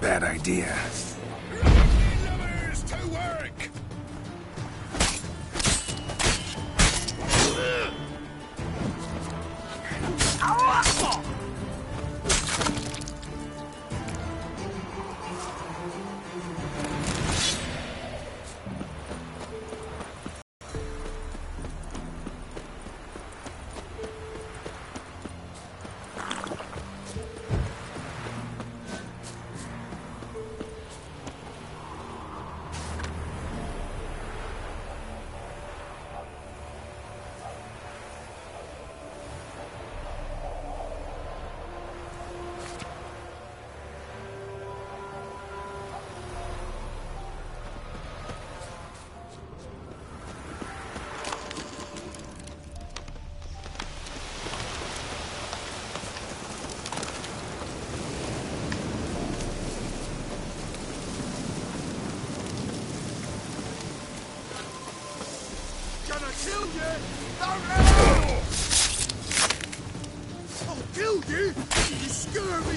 Bad idea. To work! Gonna kill you! I'll kill you! You scurvy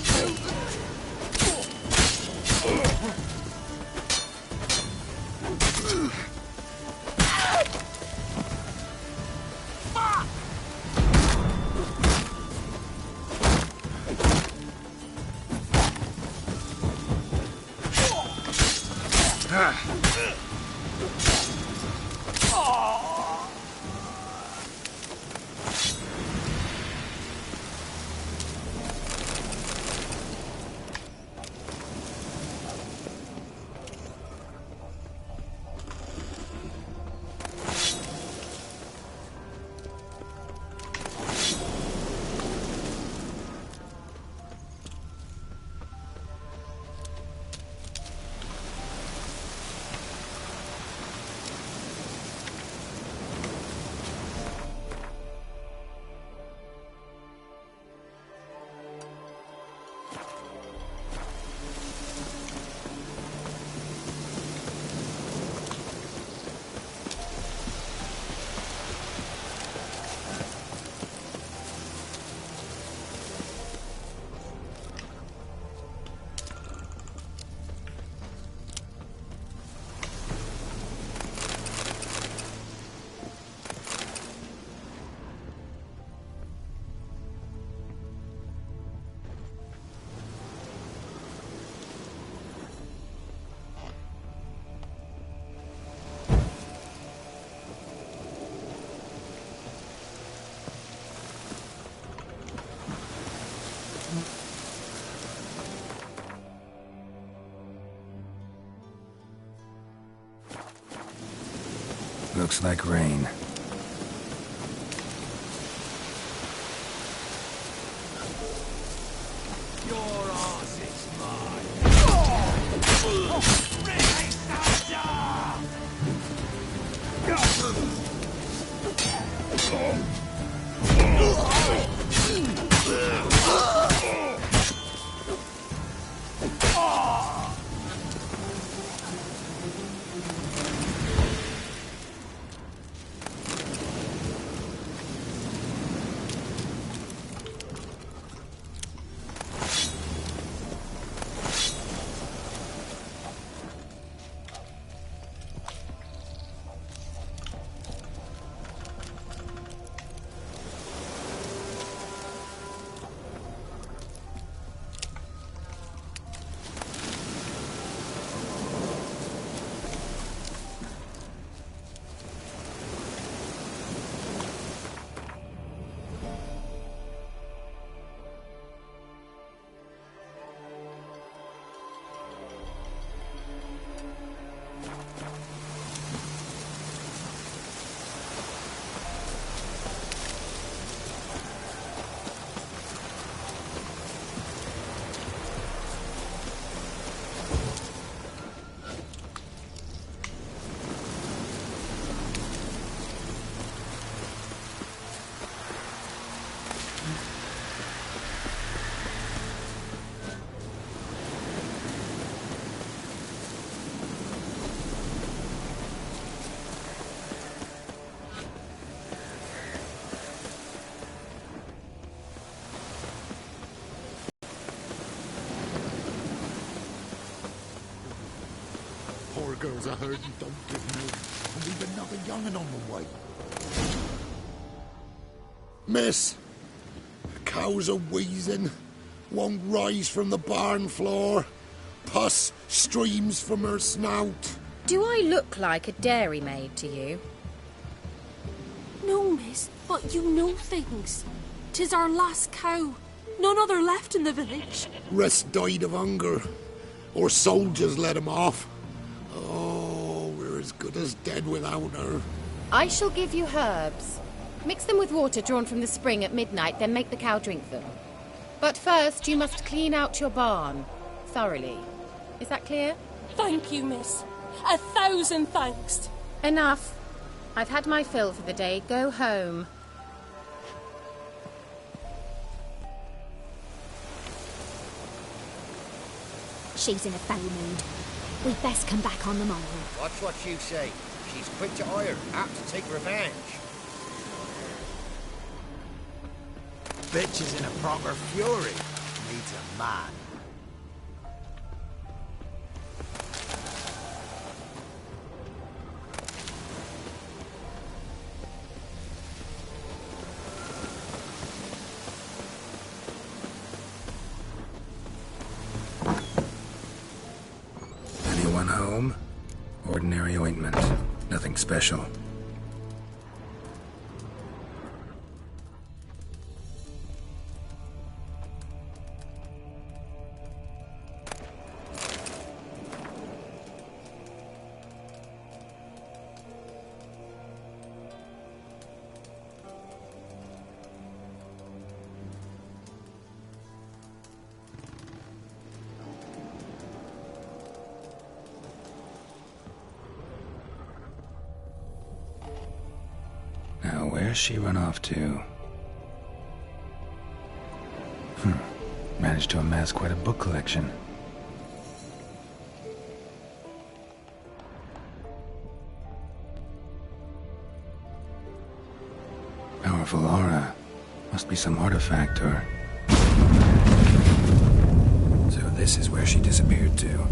Looks like rain. Your ass is mine! a herd and don't give milk, and we've another young'un on the way. Miss, the cows are wheezing, won't rise from the barn floor. Pus streams from her snout. Do I look like a dairymaid to you? No, miss, but you know things. 'Tis our last cow. None other left in the village. Rest died of hunger, or soldiers let him off. Oh, we're as good as dead without her. I shall give you herbs. Mix them with water drawn from the spring at midnight, then make the cow drink them. But first, you must clean out your barn. Thoroughly. Is that clear? Thank you, miss. 1,000 thanks. Enough. I've had my fill for the day. Go home. She's in a foul mood. We'd best come back on the morrow. Watch what you say. She's quick to ire, apt to take revenge. Bitch is in a proper fury. Needs a man. Anyone home? Ordinary ointment. Nothing special. Now, where's she run off to? Managed to amass quite a book collection. Powerful aura. Must be some artifact or... So this is where she disappeared to.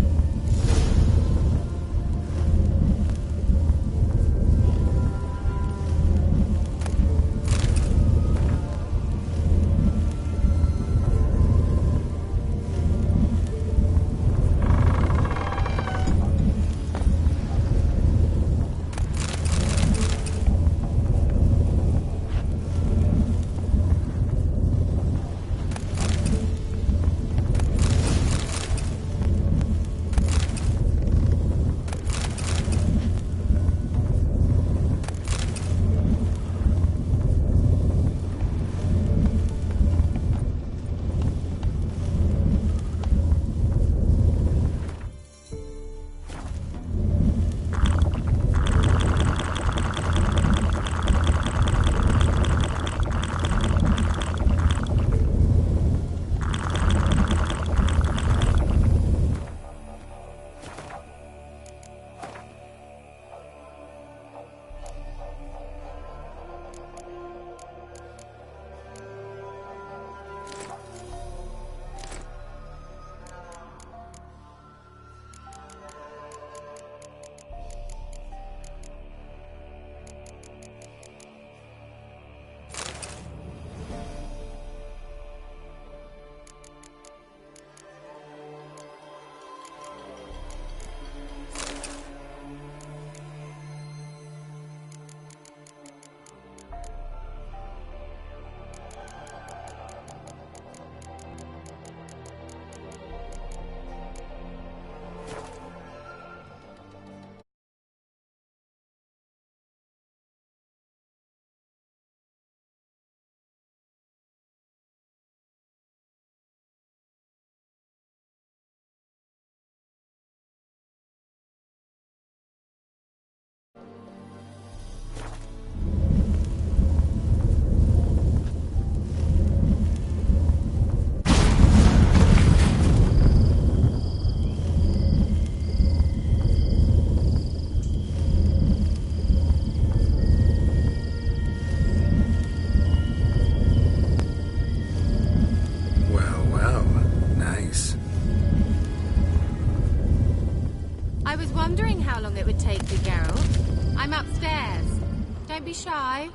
shy.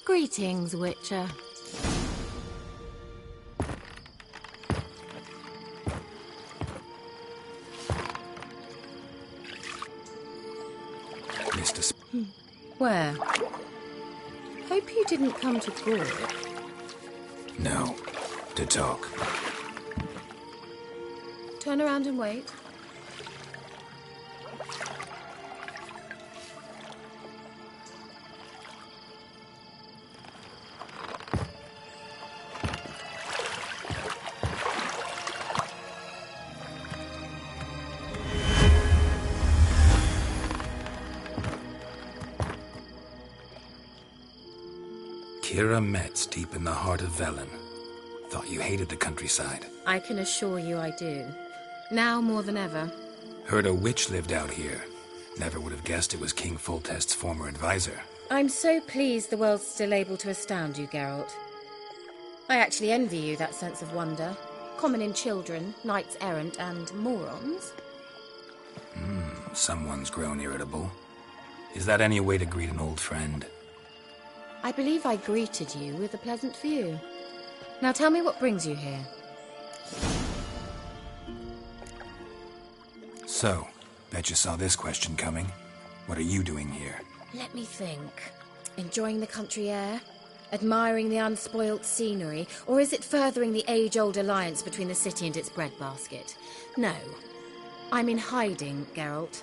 Greetings, Witcher. Mr. Where? Hope you didn't come to court. No. To talk. Turn around and wait. Kira Metz, deep in the heart of Velen. Thought you hated the countryside. I can assure you I do. Now more than ever. Heard a witch lived out here. Never would have guessed it was King Foltest's former advisor. I'm so pleased the world's still able to astound you, Geralt. I actually envy you that sense of wonder. Common in children, knights errant, and morons. Someone's grown irritable. Is that any way to greet an old friend? I believe I greeted you with a pleasant view. Now tell me what brings you here. So, bet you saw this question coming. What are you doing here? Let me think. Enjoying the country air? Admiring the unspoilt scenery? Or is it furthering the age-old alliance between the city and its breadbasket? No. I'm in hiding, Geralt.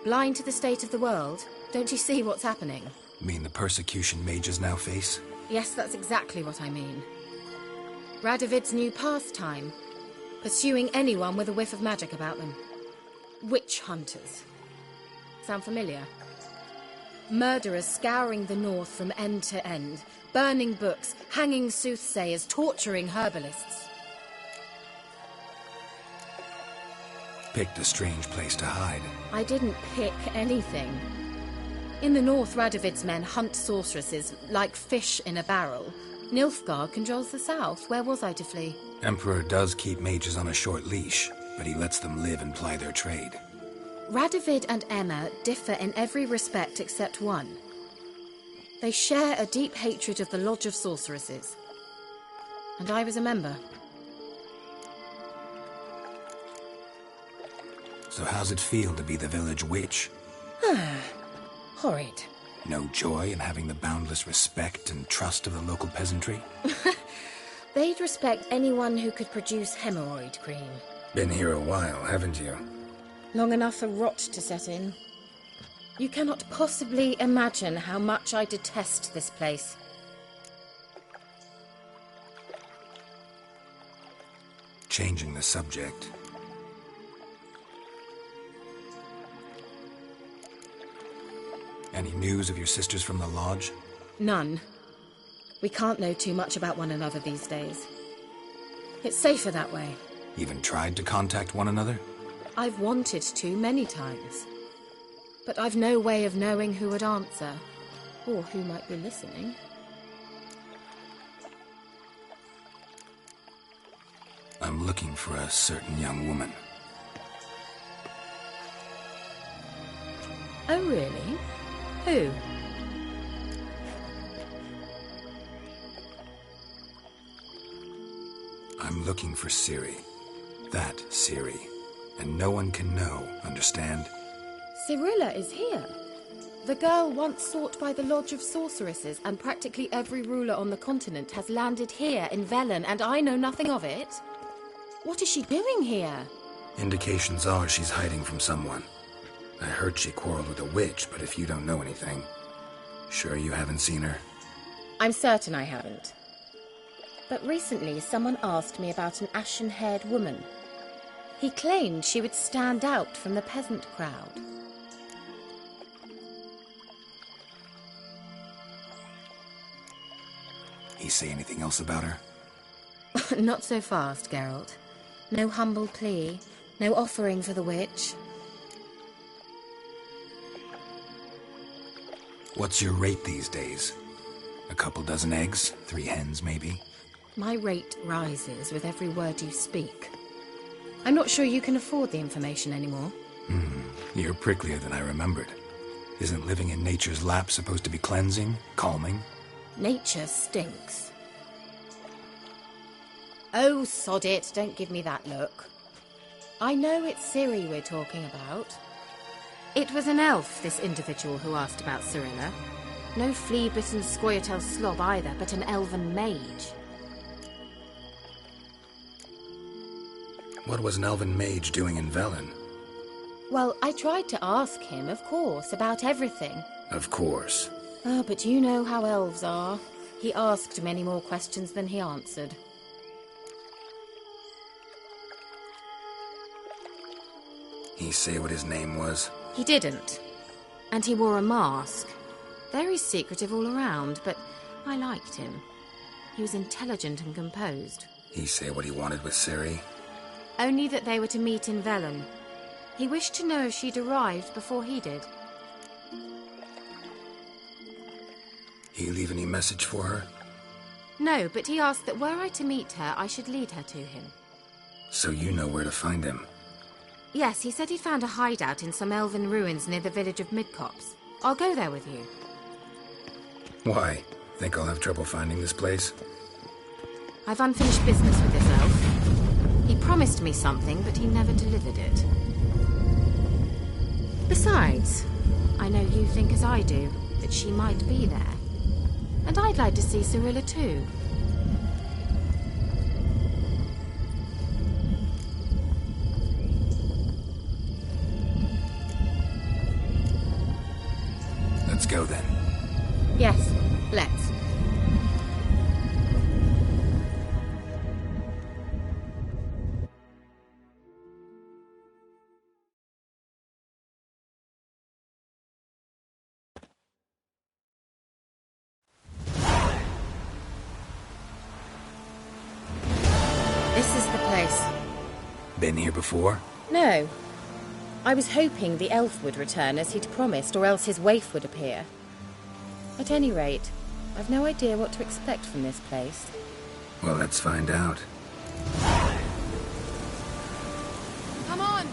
Blind to the state of the world? Don't you see what's happening? Mean the persecution mages now face? Yes, that's exactly what I mean. Radovid's new pastime. Pursuing anyone with a whiff of magic about them. Witch hunters. Sound familiar? Murderers scouring the north from end to end. Burning books, hanging soothsayers, torturing herbalists. Picked a strange place to hide. I didn't pick anything. In the north, Radovid's men hunt sorceresses like fish in a barrel. Nilfgaard controls the south. Where was I to flee? Emperor does keep mages on a short leash, but he lets them live and ply their trade. Radovid and Emma differ in every respect except one. They share a deep hatred of the Lodge of Sorceresses. And I was a member. So how's it feel to be the village witch? Horrid. No joy in having the boundless respect and trust of the local peasantry? They'd respect anyone who could produce hemorrhoid cream. Been here a while, haven't you? Long enough for rot to set in. You cannot possibly imagine how much I detest this place. Changing the subject. Any news of your sisters from the lodge? None. We can't know too much about one another these days. It's safer that way. Even tried to contact one another? I've wanted to many times. But I've no way of knowing who would answer, or who might be listening. I'm looking for a certain young woman. Oh, really? Who? I'm looking for Ciri. That Ciri. And no one can know, understand? Cirilla is here. The girl once sought by the Lodge of Sorceresses, and practically every ruler on the continent has landed here in Velen, and I know nothing of it. What is she doing here? Indications are she's hiding from someone. I heard she quarreled with a witch, but if you don't know anything... Sure you haven't seen her? I'm certain I haven't. But recently someone asked me about an ashen-haired woman. He claimed she would stand out from the peasant crowd. He say anything else about her? Not so fast, Geralt. No humble plea, no offering for the witch. What's your rate these days? A couple dozen eggs? 3 hens, maybe? My rate rises with every word you speak. I'm not sure you can afford the information anymore. You're pricklier than I remembered. Isn't living in nature's lap supposed to be cleansing, calming? Nature stinks. Oh, sod it, don't give me that look. I know it's Ciri we're talking about. It was an elf, this individual who asked about Cirilla. No flea-bitten Scoia'tael slob either, but an elven mage. What was an elven mage doing in Velen? Well, I tried to ask him, of course, about everything. Of course. Oh, but you know how elves are. He asked many more questions than he answered. He say what his name was? He didn't. And he wore a mask. Very secretive all around, but I liked him. He was intelligent and composed. He say what he wanted with Ciri? Only that they were to meet in Velen. He wished to know if she'd arrived before he did. He leave any message for her? No, but he asked that were I to meet her, I should lead her to him. So you know where to find him? Yes, he said he'd found a hideout in some elven ruins near the village of Midcopse. I'll go there with you. Why? Think I'll have trouble finding this place? I've unfinished business with this elf. He promised me something, but he never delivered it. Besides, I know you think as I do, that she might be there. And I'd like to see Cirilla too. Let's go then. Yes, let's. This is the place. Been here before? No. I was hoping the elf would return as he'd promised, or else his waif would appear. At any rate, I've no idea what to expect from this place. Well, let's find out. Come on!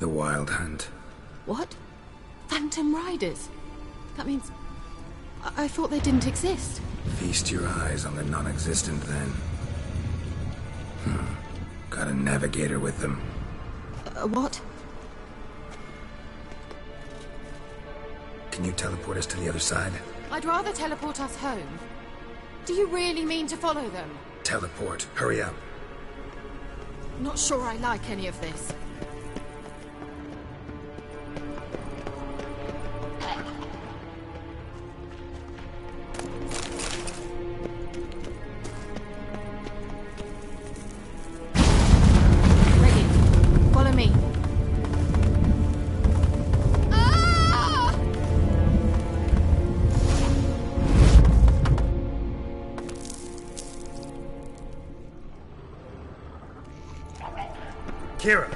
The Wild Hunt. What? Phantom Riders? That means... I thought they didn't exist. Feast your eyes on the non-existent, then. Got a navigator with them. What? Can you teleport us to the other side? I'd rather teleport us home. Do you really mean to follow them? Teleport. Hurry up. Not sure I like any of this. Ready. Follow me. Ah! Kira!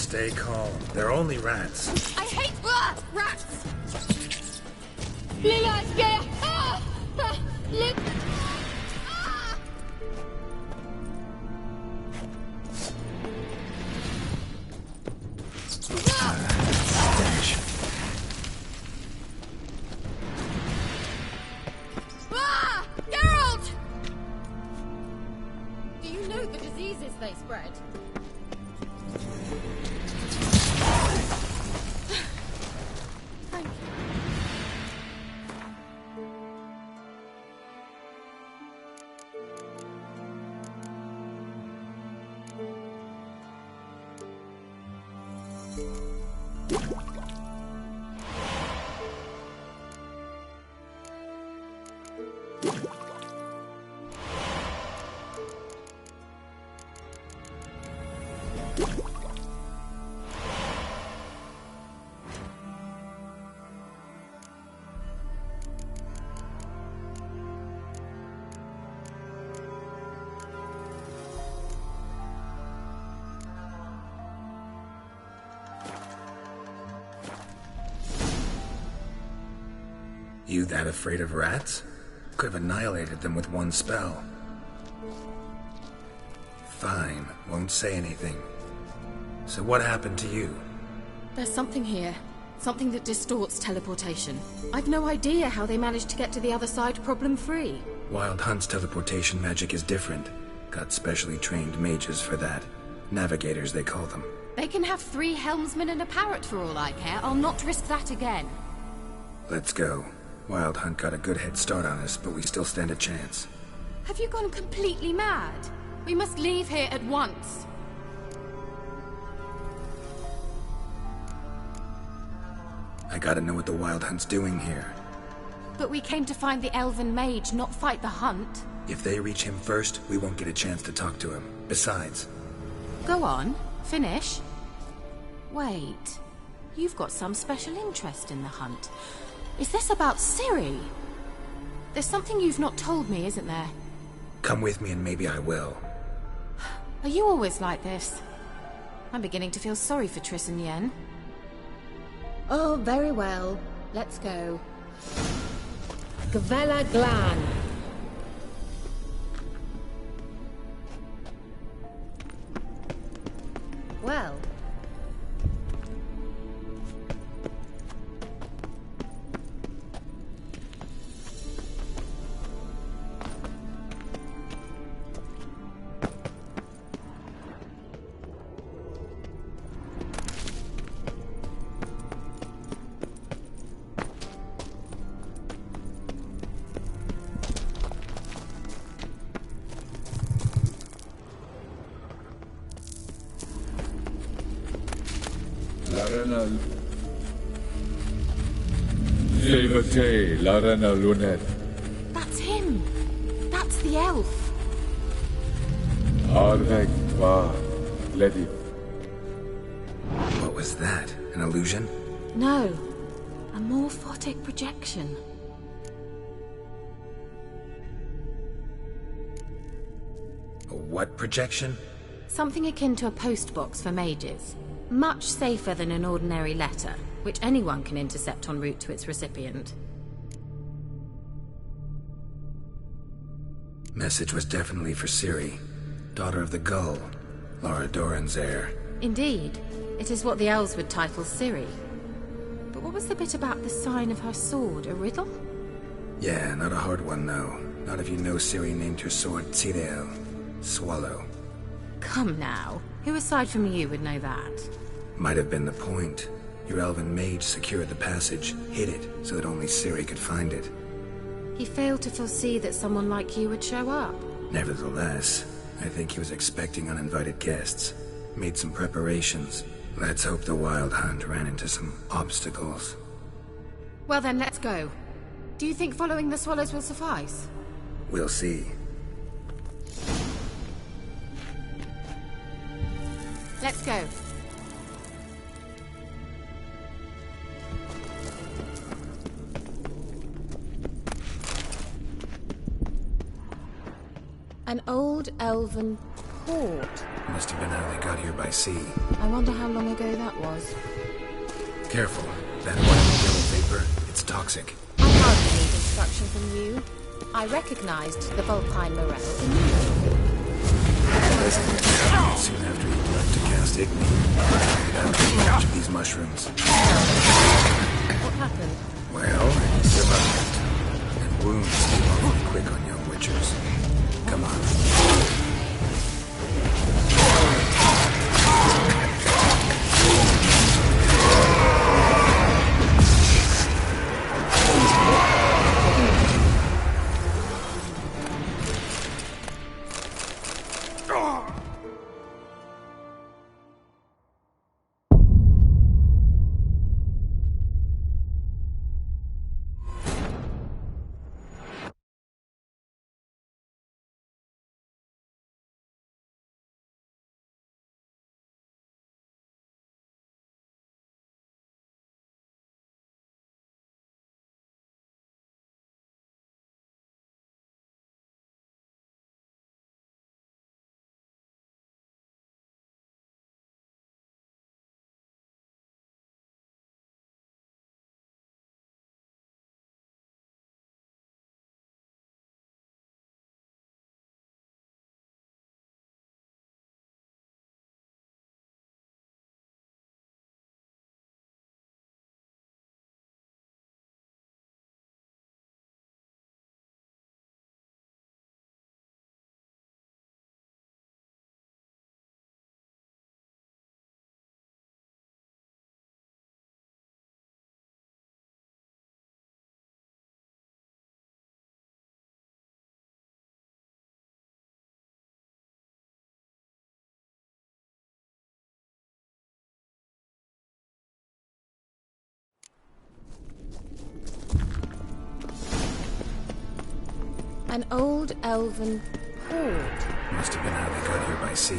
Stay calm. They're only rats. I hate rats! Lila, yeah. Ah! Ah! Look. Ah! Stench. Ah! Geralt! Do you know the diseases they spread? Thank you. You that afraid of rats? Could have annihilated them with one spell. Fine, won't say anything. So what happened to you? There's something here. Something that distorts teleportation. I've no idea how they managed to get to the other side problem-free. Wild Hunt's teleportation magic is different. Got specially trained mages for that. Navigators, they call them. They can have 3 helmsmen and a parrot for all I care. I'll not risk that again. Let's go. Wild Hunt got a good head start on us, but we still stand a chance. Have you gone completely mad? We must leave here at once. I gotta know what the Wild Hunt's doing here. But we came to find the elven mage, not fight the hunt. If they reach him first, we won't get a chance to talk to him. Besides... Go on, finish. Wait, you've got some special interest in the hunt. Is this about Ciri? There's something you've not told me, isn't there? Come with me and maybe I will. Are you always like this? I'm beginning to feel sorry for Triss and Yen. Oh, very well. Let's go. Gavella Glan. Well. That's him! That's the elf! What was that? An illusion? No. A morphotic projection. A what projection? Something akin to a postbox for mages. Much safer than an ordinary letter, which anyone can intercept en route to its recipient. Message was definitely for Ciri, daughter of the Gull, Lara Doran's heir. Indeed. It is what the elves would title Ciri. But what was the bit about the sign of her sword? A riddle? Yeah, not a hard one, no. Not if you know Ciri named her sword Tirel, Swallow. Come now. Who aside from you would know that? Might have been the point. Your elven mage secured the passage, hid it, so that only Ciri could find it. He failed to foresee that someone like you would show up. Nevertheless, I think he was expecting uninvited guests. Made some preparations. Let's hope the Wild Hunt ran into some obstacles. Well then, let's go. Do you think following the swallows will suffice? We'll see. Let's go. An old elven port. Must have been how they got here by sea. I wonder how long ago that was. Careful. That oily yellow vapor, it's toxic. I hardly need instruction from you. I recognized the vulpine morel immediately. Soon after he learned to cast Igni, he got too much of these mushrooms. What happened? Well, he survived. And wounds heal awfully quick on young witchers. Come on. An old elven hoard. Must have been how they got here by sea.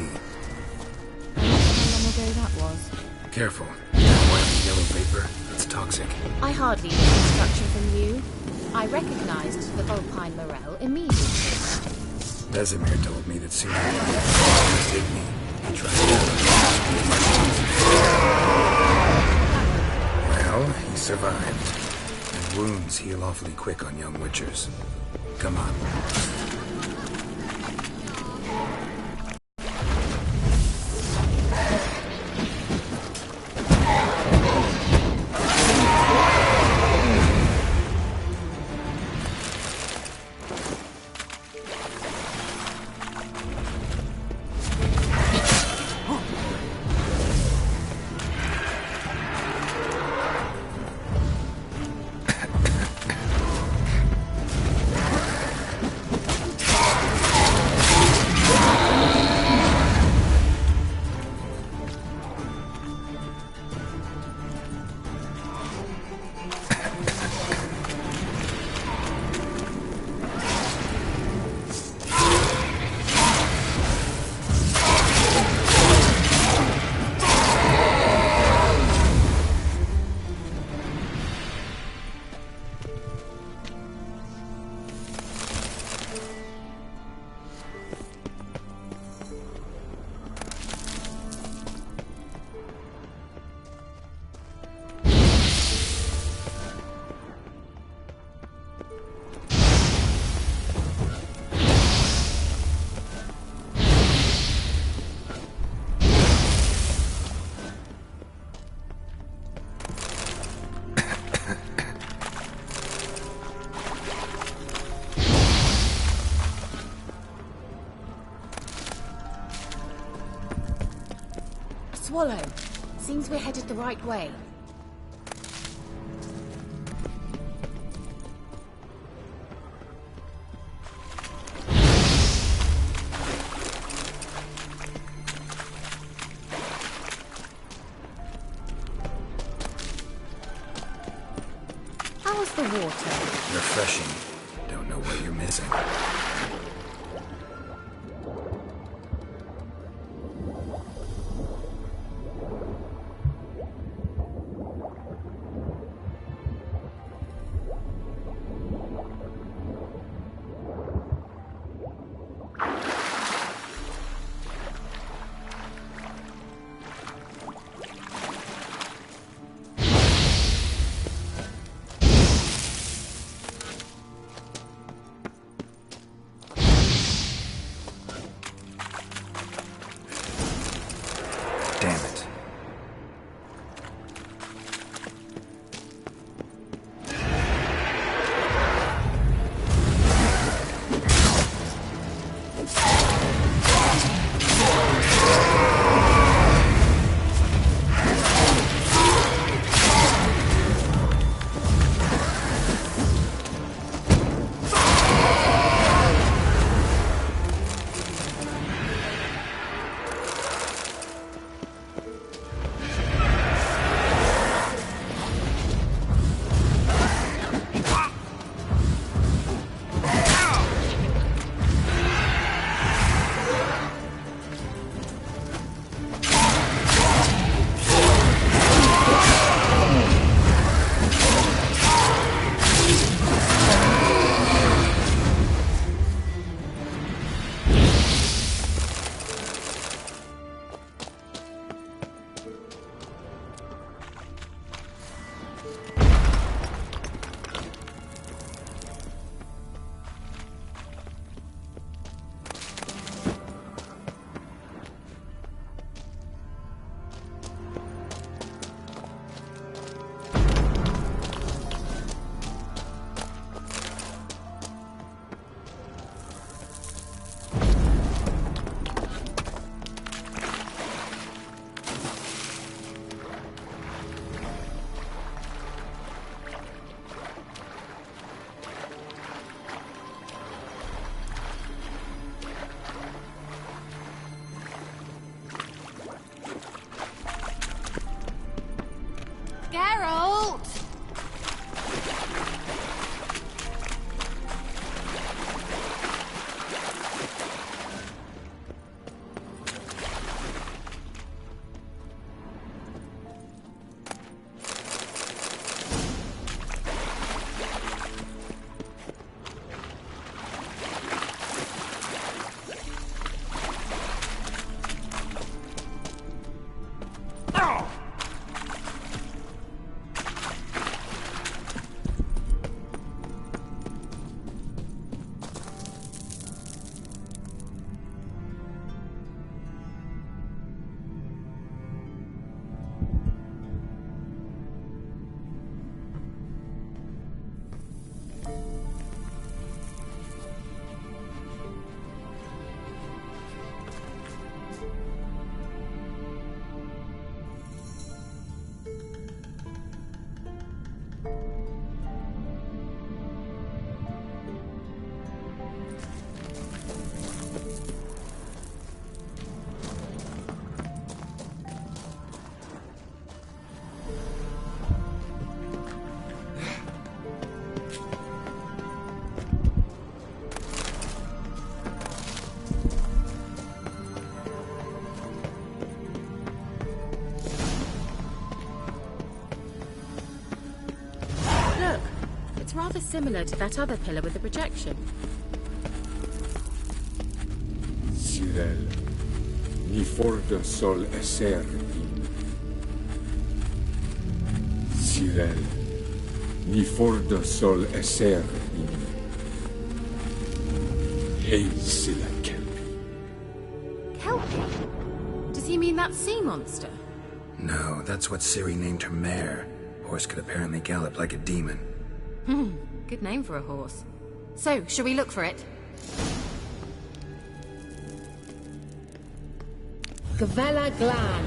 I wonder how long ago that was. Careful. That oily yellow vapor, it's toxic. I hardly need instruction from you. I recognized the vulpine morel immediately. Vesemir told me that soon after he cast Igni, he tried to Well, he survived. And wounds heal awfully quick on young witchers. Come on. Swallow. Seems we're headed the right way. How's the water? Refreshing. Don't know what you're missing. Geralt! It's rather similar to that other pillar with the projection. Cyril, ni forda sol esser in. Cyril, ni forda sol esser in. Hail Silla Kelpie. Kelpie? Does he mean that sea monster? No, that's what Ciri named her mare. Horse could apparently gallop like a demon. Good name for a horse. So, shall we look for it? Gavella Glan.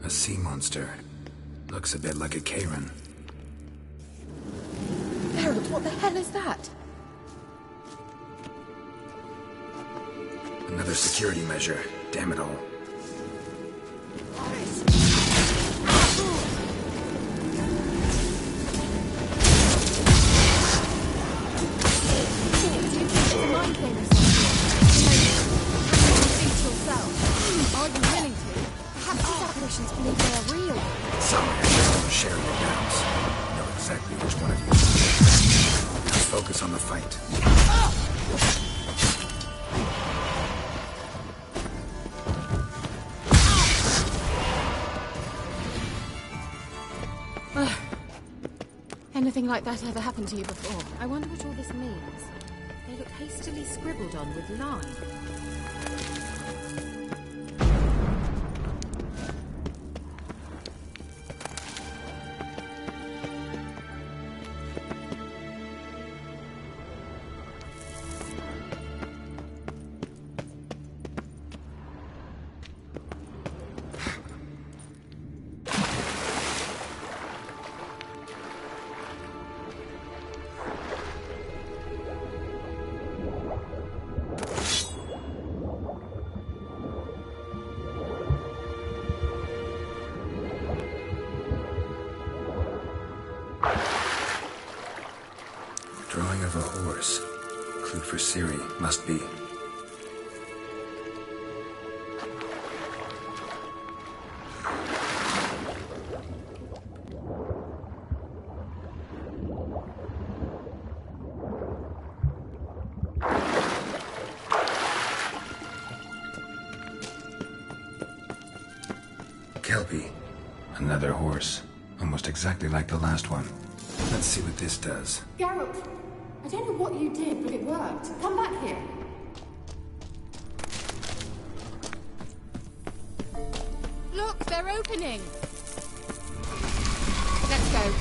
A sea monster. Looks a bit like a Karen. Geralt, what the hell is that? Another security measure. Damn it all. Are you willing to? Perhaps these apparitions believe they are real. Some just don't share your doubts. Know exactly which one of you. Now focus on the fight. Anything like that ever happened to you before? I wonder what all this means. They look hastily scribbled on with lime. Drawing of a horse. Clue for Ciri, must be. Kelpie. Another horse. Almost exactly like the last one. Let's see what this does. Geralt, I don't know what you did, but it worked. Come back here. Look, they're opening. Let's go.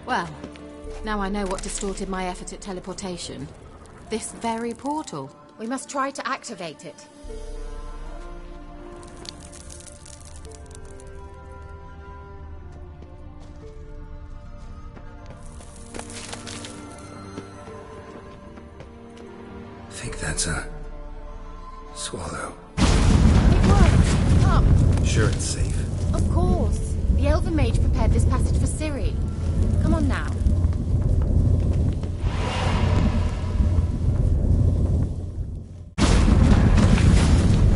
Well, now I know what distorted my effort at teleportation. This very portal. We must try to activate it. I think that's a swallow. It worked! Come! Sure it's safe. Of course! The Elven Mage prepared this passage for Ciri. Come on now.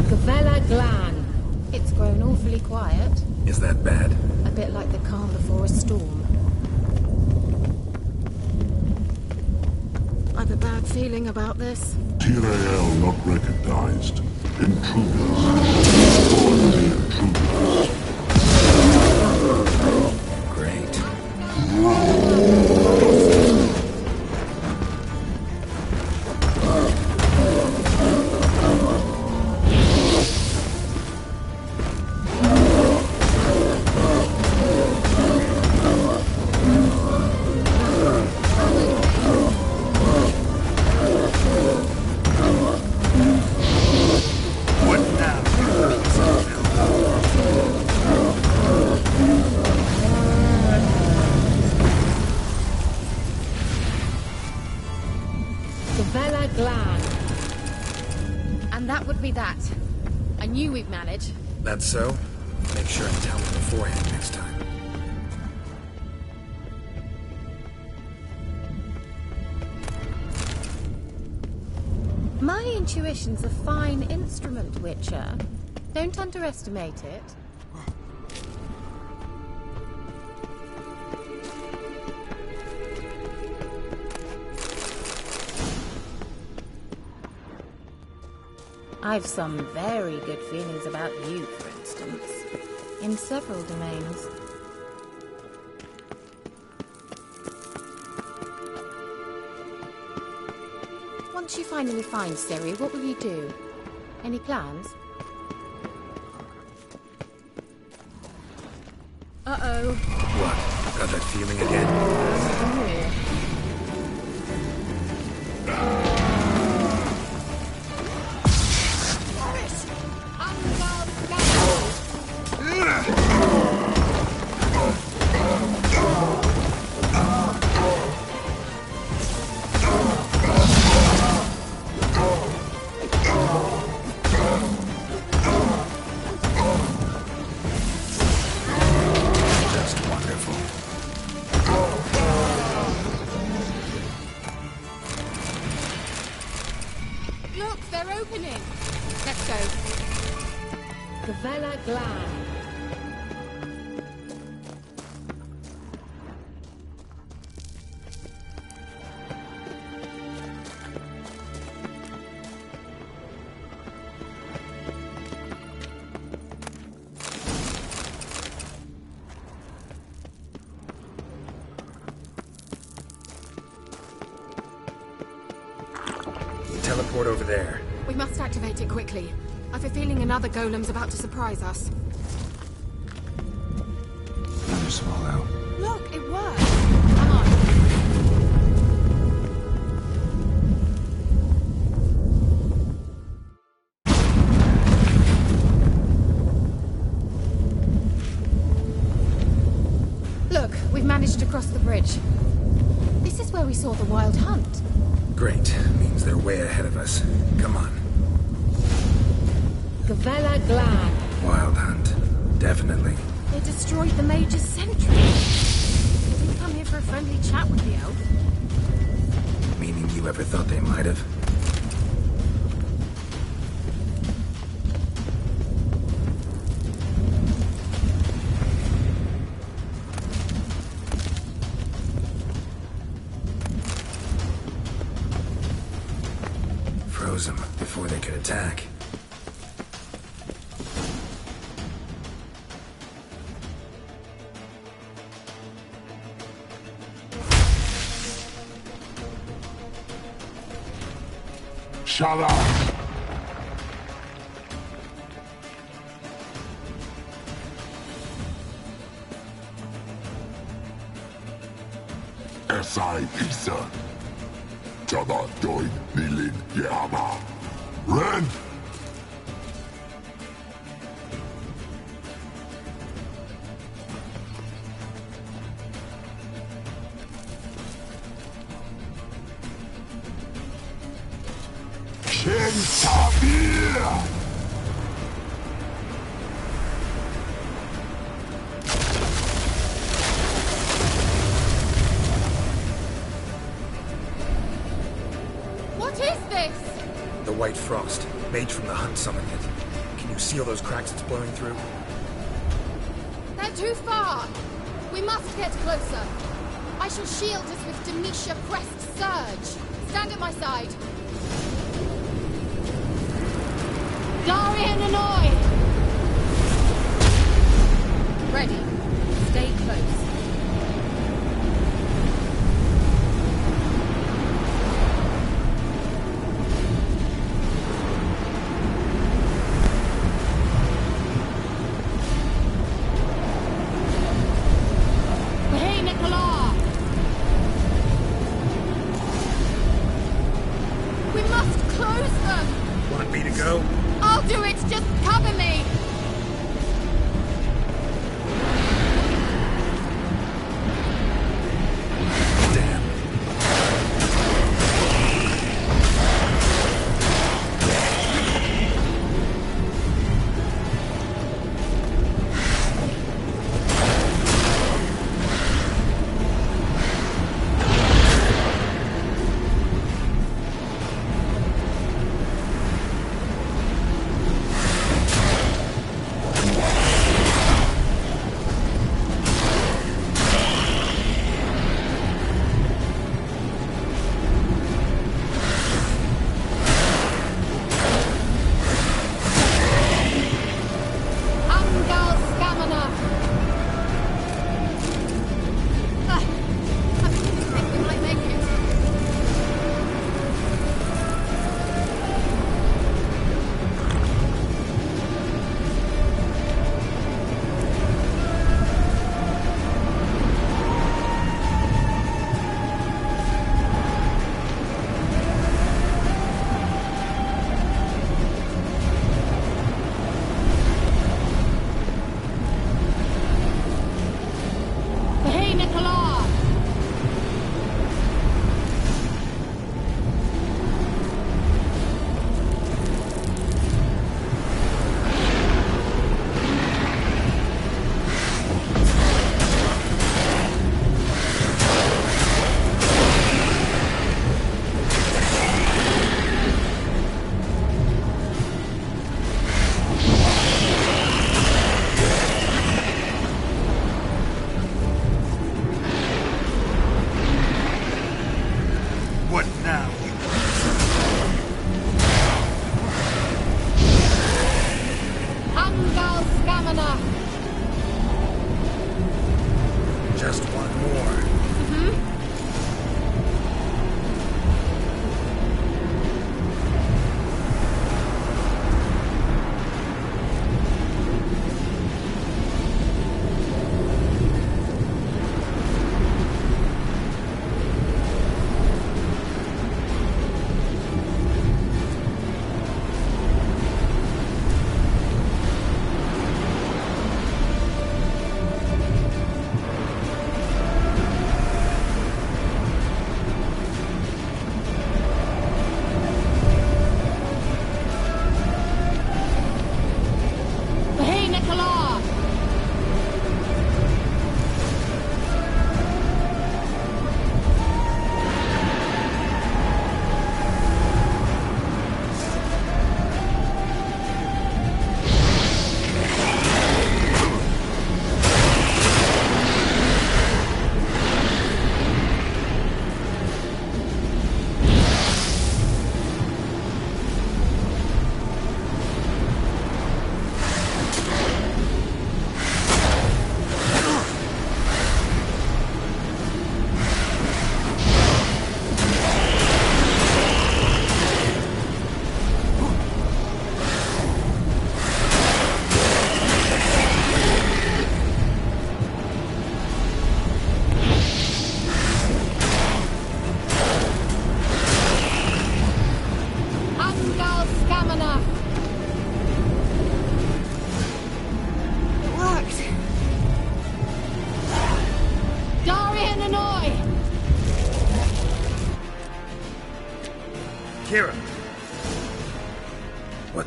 Gavella Glan. It's grown awfully quiet. Is that bad? A bit like the calm before a storm. I've a bad feeling about this. Tyrael not recognized. Intruders. Destroy the intruders. Great. Gavella Glan. And that would be that. I knew we'd manage. That's so? Make sure and tell me beforehand next time. My intuition's a fine instrument, Witcher. Don't underestimate it. I've some very good feelings about you, for instance. In several domains. Once you finally find Ciri, what will you do? Any plans? Uh-oh. What? Got that feeling again? Just wonderful. Look, they're opening. Let's go. Gavella Glan. Teleport over there. We must activate it quickly. I've a feeling another golem's about to surprise us. Another swallow. Look, it worked. Come on. Look, we've managed to cross the bridge. This is where we saw the wild hunt. Great. Means they're way ahead of us. Come on. Gavella Glan. Wild hunt. Definitely. They destroyed the Mage's sentry. They didn't come here for a friendly chat with the elf. Meaning you ever thought they might have? Froze them before they could attack. Shut up! SI Pisa. Jada Doin Nilin Yama. Run! What is this? The white frost, made from the hunt summoned it. Can you see all those cracks it's blowing through? They're too far. We must get closer. I shall shield us with Demetia Crest Surge. Stand at my side. Darian Annoy! Ready. Stay close. Hey, Nicola! We must close them! Want me to go? I'll do it! Just cover me! Damn.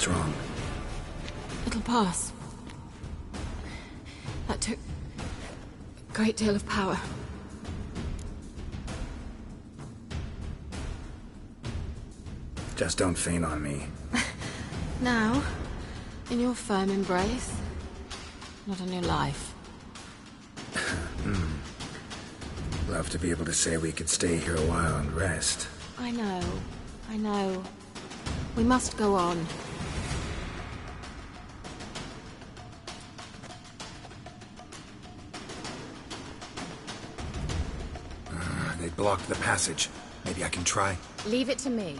What's wrong? It'll pass. That took a great deal of power. Just don't faint on me. Now, in your firm embrace, not a new life. Love to be able to say we could stay here a while and rest. I know. We must go on. They blocked the passage. Maybe I can try. Leave it to me.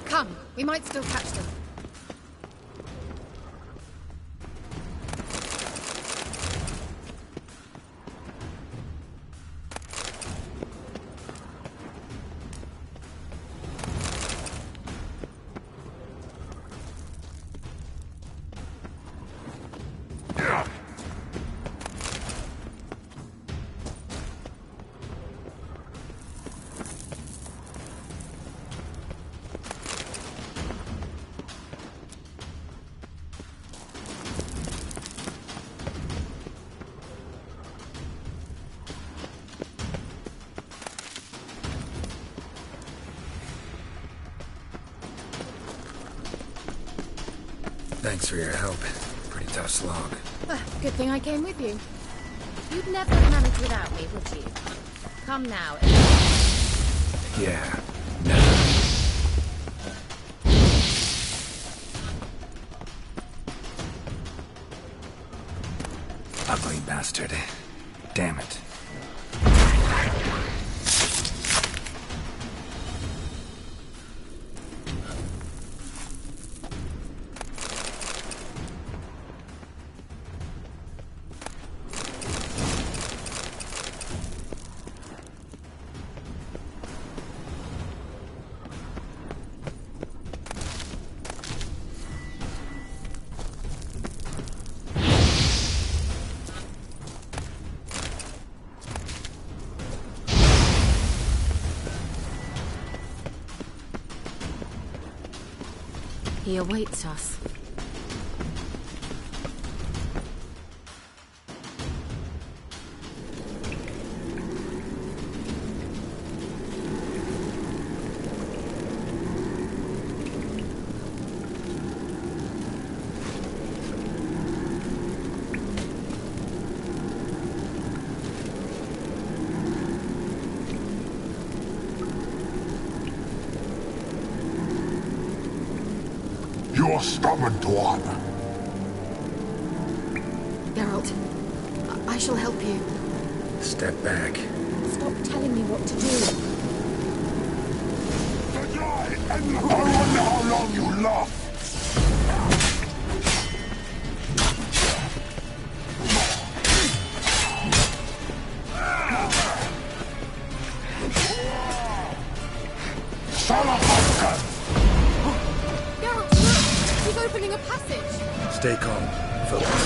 Come, we might still catch them. Thanks for your help. Pretty tough slog. Good thing I came with you. You'd never have managed without me, would you? Come now. Yeah, never. Ugly bastard. Damn it. He awaits us. You're stubborn, Tuan. Geralt, I shall help you. Step back. Stop telling me what to do. I wonder how long you last. Geralt, look! He's opening a passage! Stay calm. Focus.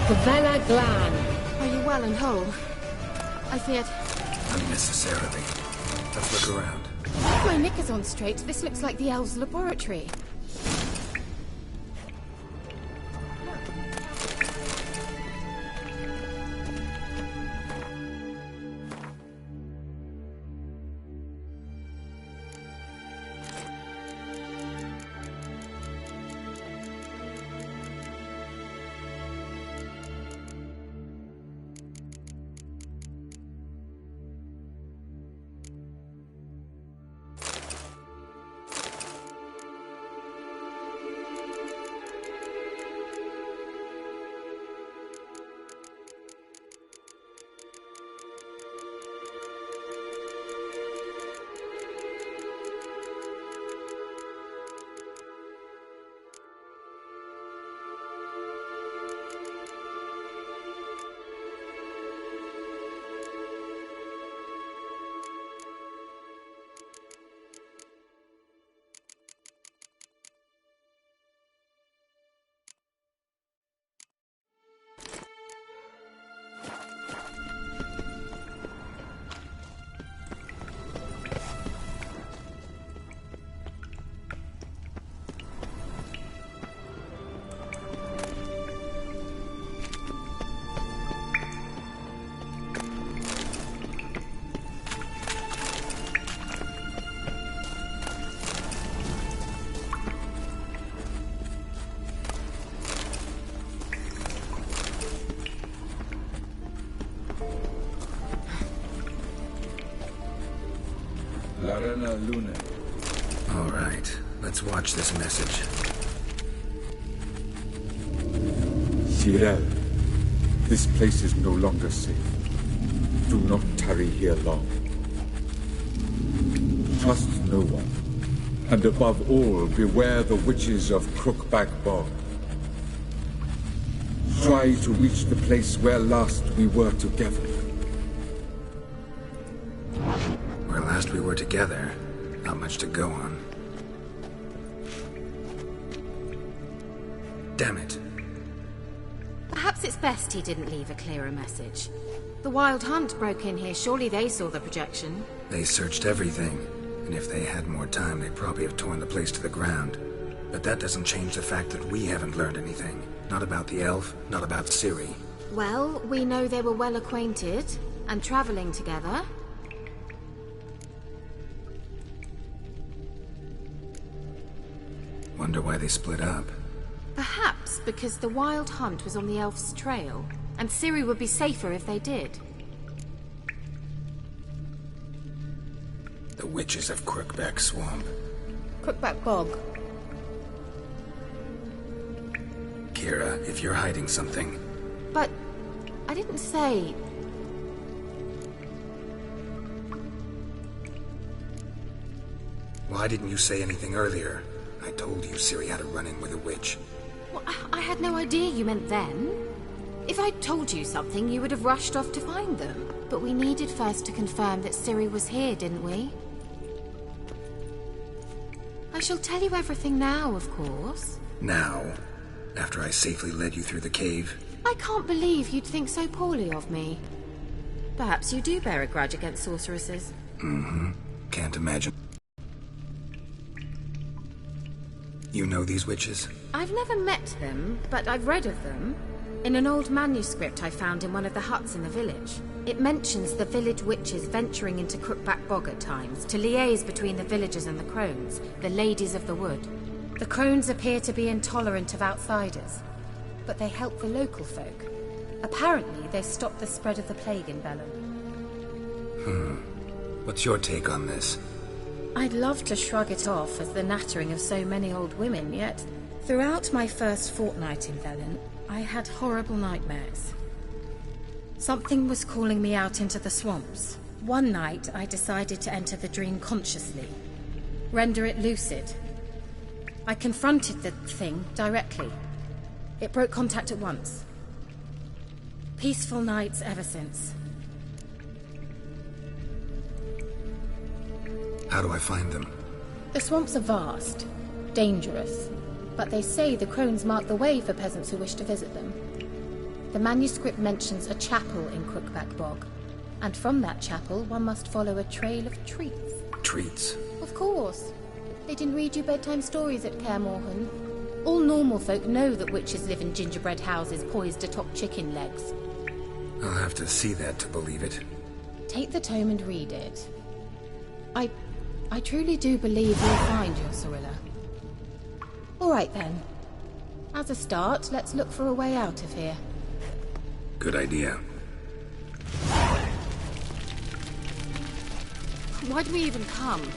Kvella Glan. Are you well and whole? I feared... Unnecessarily. Let's look around. If my knickers on straight, this looks like the elves' laboratory. Larena Luna. All right, let's watch this message. Cyril, this place is no longer safe. Do not tarry here long. Trust no one. And above all, beware the witches of Crookback Bog. Try to reach the place where last we were together. Where last we were together, not much to go on. Damn it. Perhaps it's best he didn't leave a clearer message. The Wild Hunt broke in here. Surely they saw the projection. They searched everything, and if they had more time, they'd probably have torn the place to the ground. But that doesn't change the fact that we haven't learned anything. Not about the elf, not about Ciri. Well, we know they were well acquainted and traveling together. Wonder why they split up. Perhaps because the Wild Hunt was on the elf's trail, and Ciri would be safer if they did. The witches of Crookback Swamp. Crookback Bog. Kira, if you're hiding something... But I didn't say... Why didn't you say anything earlier? I told you Ciri had a run-in with a witch. Well, I had no idea you meant then. If I'd told you something, you would have rushed off to find them. But we needed first to confirm that Ciri was here, didn't we? I shall tell you everything now, of course. Now? After I safely led you through the cave? I can't believe you'd think so poorly of me. Perhaps you do bear a grudge against sorceresses. Mm-hmm. Can't imagine. You know these witches? I've never met them, but I've read of them. In an old manuscript I found in one of the huts in the village. It mentions the village witches venturing into Crookback Bog at times to liaise between the villagers and the crones, the ladies of the wood. The crones appear to be intolerant of outsiders, but they help the local folk. Apparently, they stopped the spread of the plague in Bellum. What's your take on this? I'd love to shrug it off as the nattering of so many old women, yet throughout my first fortnight in Velen, I had horrible nightmares. Something was calling me out into the swamps. One night, I decided to enter the dream consciously, render it lucid. I confronted the thing directly. It broke contact at once. Peaceful nights ever since. How do I find them? The swamps are vast, dangerous, but they say the crones mark the way for peasants who wish to visit them. The manuscript mentions a chapel in Crookback Bog. And from that chapel, one must follow a trail of treats. Treats? Of course. They didn't read you bedtime stories at Kaer Morhen. All normal folk know that witches live in gingerbread houses poised atop chicken legs. I'll have to see that to believe it. Take the tome and read it. I truly do believe you'll find your Cirilla. All right then. As a start, let's look for a way out of here. Good idea. Why'd we even come?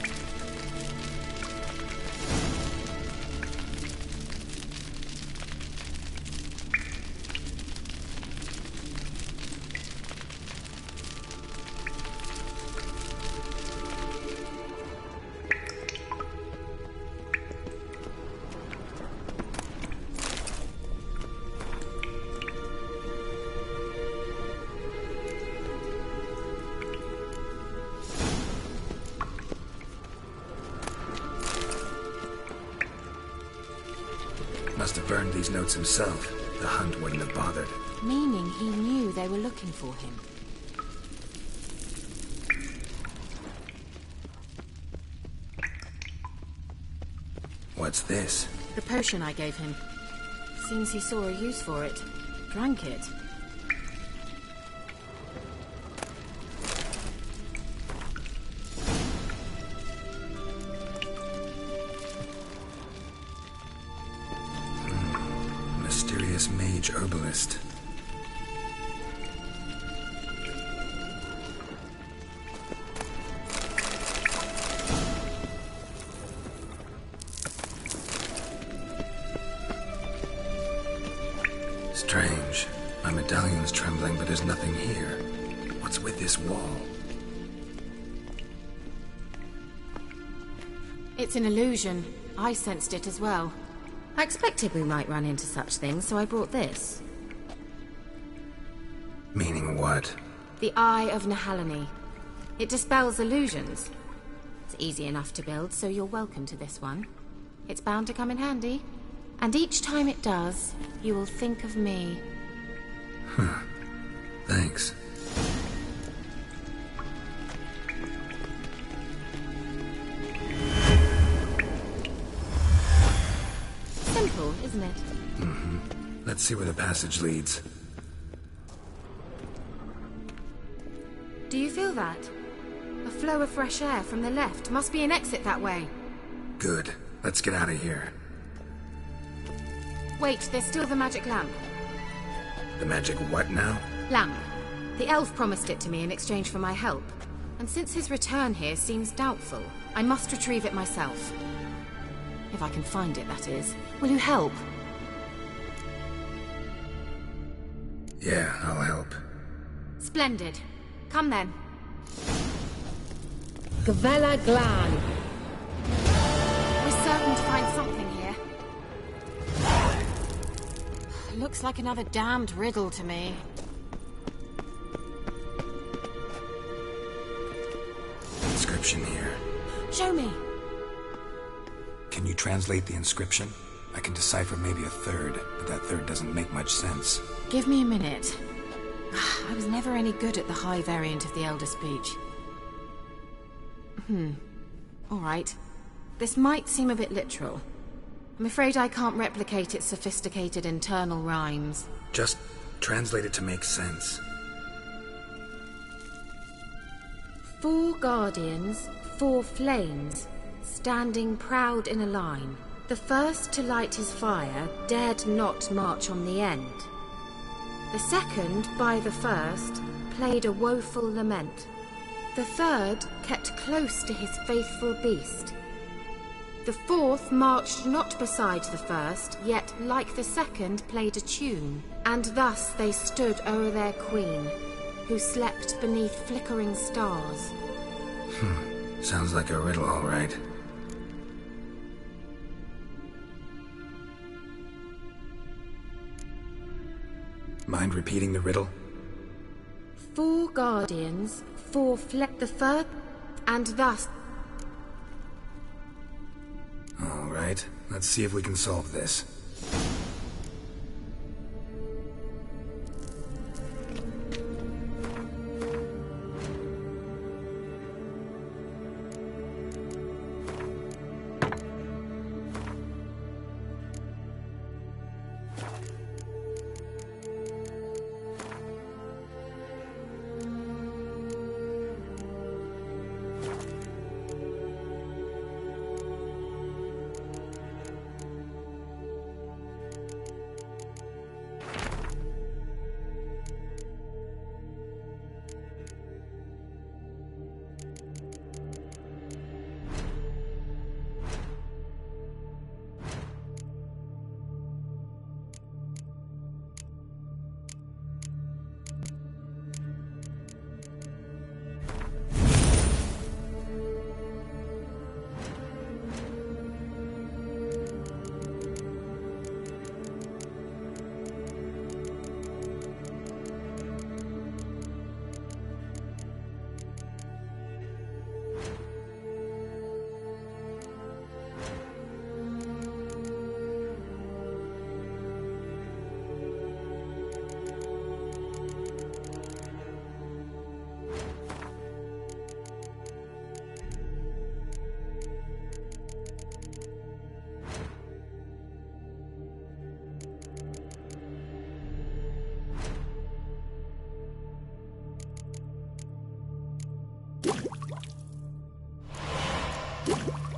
Must have burned these notes himself. The hunt wouldn't have bothered. Meaning he knew they were looking for him. What's this? The potion I gave him. Seems he saw a use for it. Drank it. Mysterious mage herbalist. Strange. My medallion's trembling, but there's nothing here. What's with this wall? It's an illusion. I sensed it as well. I expected we might run into such things, so I brought this. Meaning what? The Eye of Nehaleni. It dispels illusions. It's easy enough to build, so you're welcome to this one. It's bound to come in handy. And each time it does, you will think of me. Huh. Thanks. Simple, isn't it? Mm-hmm. Let's see where the passage leads. Do you feel that? A flow of fresh air from the left. Must be an exit that way. Good. Let's get out of here. Wait, there's still the magic lamp. The magic what now? Lamp. The elf promised it to me in exchange for my help. And since his return here seems doubtful, I must retrieve it myself. If I can find it, that is. Will you help? Yeah, I'll help. Splendid. Come then. Gavella Glan. We're certain to find something here. Looks like another damned riddle to me. Inscription here. Show me. Can you translate the inscription? I can decipher maybe a third, but that third doesn't make much sense. Give me a minute. I was never any good at the high variant of the Elder Speech. All right. This might seem a bit literal. I'm afraid I can't replicate its sophisticated internal rhymes. Just translate it to make sense. 4 guardians, 4 flames, standing proud in a line. The first to light his fire dared not march on the end. The second, by the first, played a woeful lament. The third kept close to his faithful beast. The fourth marched not beside the first, yet, like the second, played a tune. And thus they stood o'er their queen, who slept beneath flickering stars. Sounds like a riddle, all right. Mind repeating the riddle? 4 guardians, 4 the third, and thus... All right, let's see if we can solve this. Thank you.